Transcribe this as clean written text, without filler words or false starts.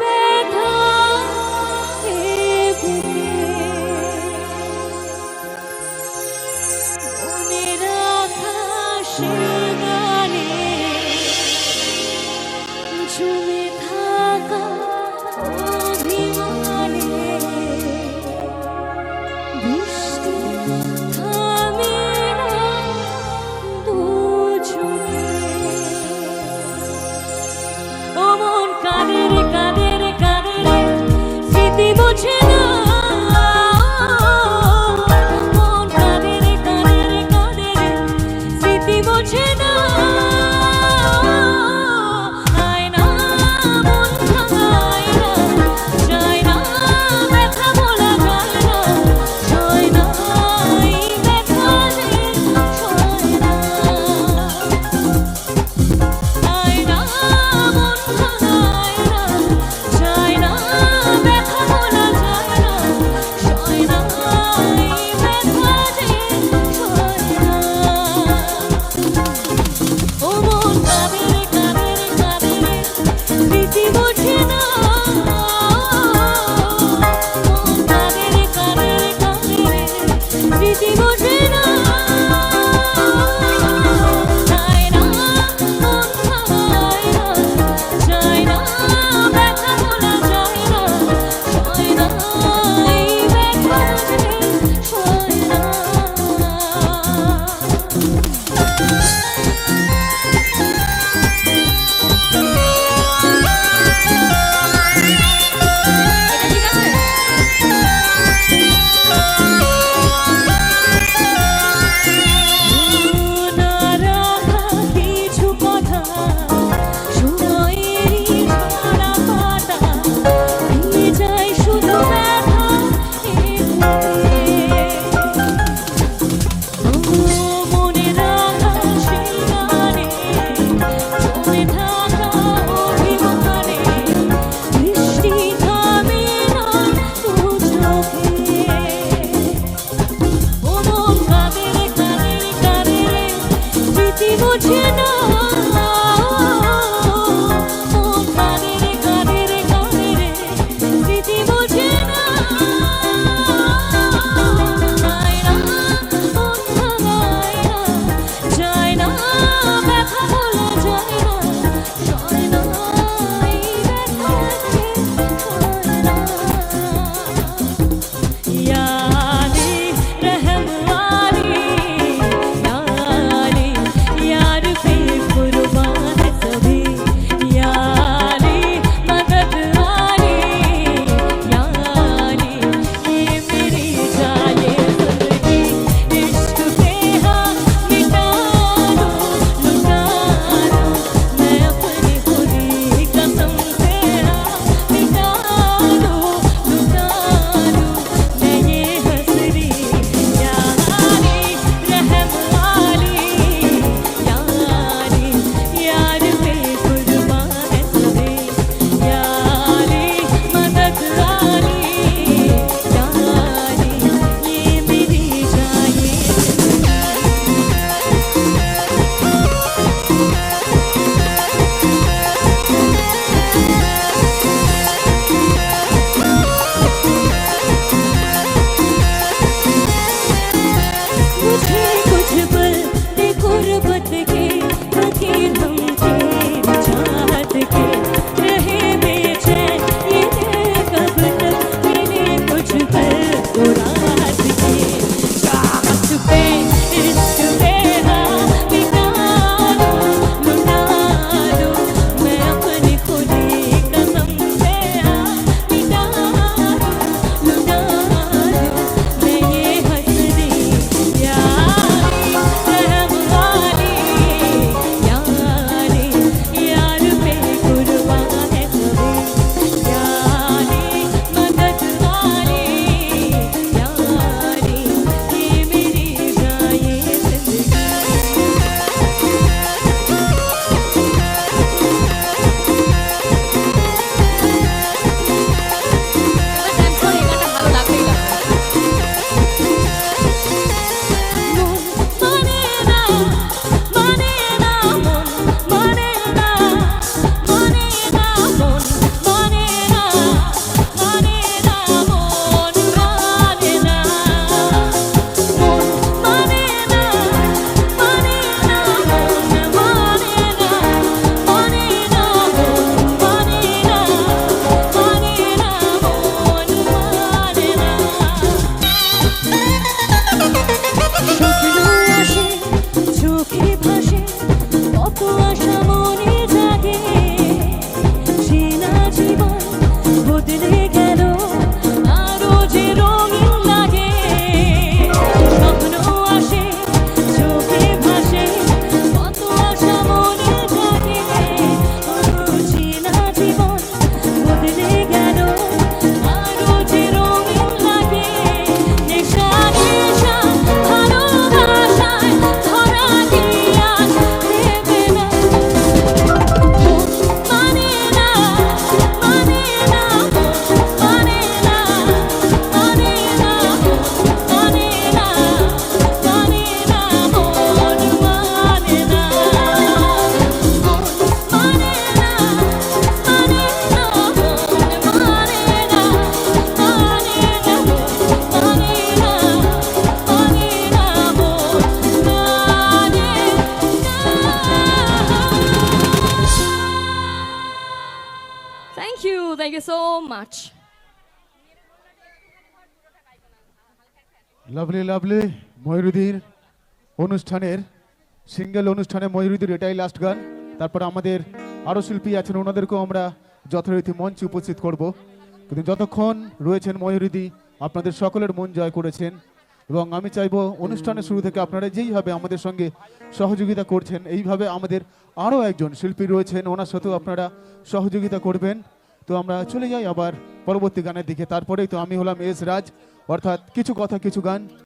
ব্যথা এ বুকে মনে রাখা সে গানে জমে থাকা অভিমানে বৃষ্টি থামে না দু চোখে। ও মন কাঁদে রে কাঁদে রে কাঁদে রে, স্মৃতি বোঝে না বদলে গেল আরো যে রঙিন লাগে নেশা নেশা ভালোবাসায় ধরা দিয়া দেবে না মানে না মানে না মানে না মানে না মানে না মানে না মন মানে না মানে না মানে না মন মানে না মানে না মানে না মানে না মন মানে Thank you so much. Lovely lovely ময়ূরীর অনুষ্ঠানের সিঙ্গেল অনুষ্ঠানে ময়ূরীর এটাই লাস্ট গান। তারপর আমাদের আরও শিল্পী আছেন, ওনাদেরকেও আমরা যথারীতি মঞ্চে উপস্থিত করব। কিন্তু যতক্ষণ রয়েছেন ময়ূরী আপনাদের সকলের মন জয় করেছেন এবং আমি চাইবো অনুষ্ঠানের শুরু থেকে আপনারা যেইভাবে আমাদের সঙ্গে সহযোগিতা করছেন এইভাবে আমাদের আরও একজন শিল্পী রয়েছেন, ওনার সাথেও আপনারা সহযোগিতা করবেন। তো আমরা চলে যাই আবার পরবর্তী গানের দিকে। তারপরেই তো আমি হলাম এস রাজ, অর্থাৎ কিছু কথা কিছু গান।